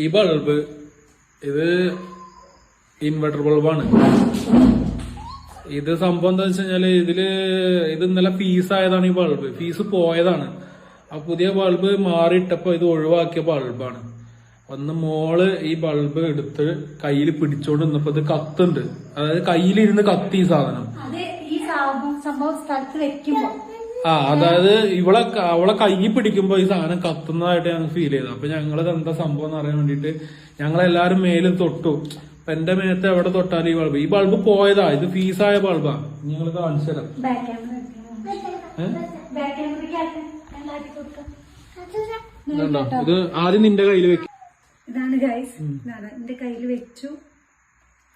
ഈ ബൾബ് ഇത് ഇൻവെർട്ടർ ബൾബാണ്. ഇത് സംഭവം എന്താ വെച്ച് കഴിഞ്ഞാല് ഇത് ഇന്നലെ ഫീസ് ആയതാണ്. ഈ ബൾബ് ഫീസ് പോയതാണ്. ആ പുതിയ ബൾബ് മാറിയിട്ടപ്പോ ഇത് ഒഴിവാക്കിയ ബൾബാണ്. ഒന്ന് മോള് ഈ ബൾബ് എടുത്ത് കയ്യിൽ പിടിച്ചോണ്ട് നിന്നപ്പോ ഇത് കത്തുണ്ട്. അതായത് കയ്യിലിരുന്ന് കത്തി ഈ സാധനം. അതായത് അവളെ കയ്യിൽ പിടിക്കുമ്പോ ഈ സാധനം കത്തുന്നതായിട്ട് ഞങ്ങൾക്ക് ഫീൽ ചെയ്തു. അപ്പൊ ഞങ്ങളത് എന്താ സംഭവം എന്ന് അറിയാൻ വേണ്ടിട്ട് ഞങ്ങളെല്ലാരും മേലും തൊട്ടു. അപ്പൊ എന്റെ മേത്ത് എവിടെ തൊട്ടാലും ഈ ബൾബ് പോയതാ. ഇത് ഫീസായ ബൾബാ. നിങ്ങൾ കാണിച്ചു തരാം. ഇത് ആദ്യം നിന്റെ കയ്യിൽ വെക്കും. ഇതാണ് ഗൈസ്, എന്റെ കയ്യിൽ വെച്ചു.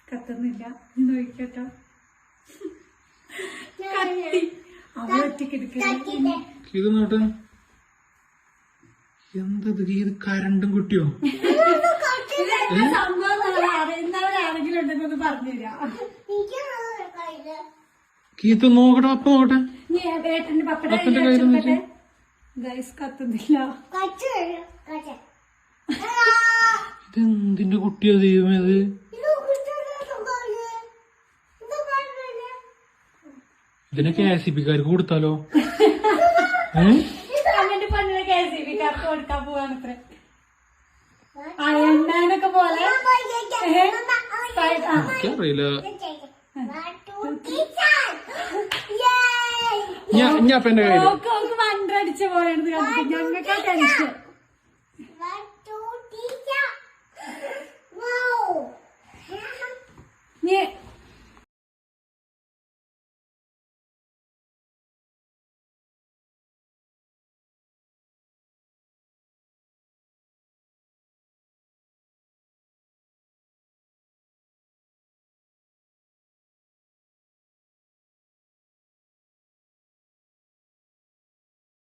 കത്തുന്നില്ല. നോക്കട്ടോ, ഇത് നോട്ട്. എന്തത് ഇത് കരണ്ടും കുട്ടിയോ? ആരെങ്കിലും ഉണ്ടെന്നൊന്ന് പറഞ്ഞുതരാം. കീത്ത് നോക്കട്ടെ. അപ്പൊ നോക്കട്ടെ. ഏട്ടന്റെ പപ്പന്റെ കയ്യിൽ ഗൈസ് കത്തുന്നില്ല. ഇതെന്തിന്റെ കുട്ടിയാ ദൈവമേ ഇത്? ഇതിനെ KCB-ക്കാർക്ക് കൊടുത്താലോ? അങ്ങനത്തെ പണിനെ KCB-ക്കാർക്ക് കൊടുക്കാൻ പോവാണത്രേ. അയണ്ണാനൊക്കെ പോലെ അറിയില്ല. ഞാൻ എന്റെ കയ്യിൽ വണ്ടടിച്ച പോലെയാണ് ഞങ്ങൾക്ക് ടെൻഷൻ.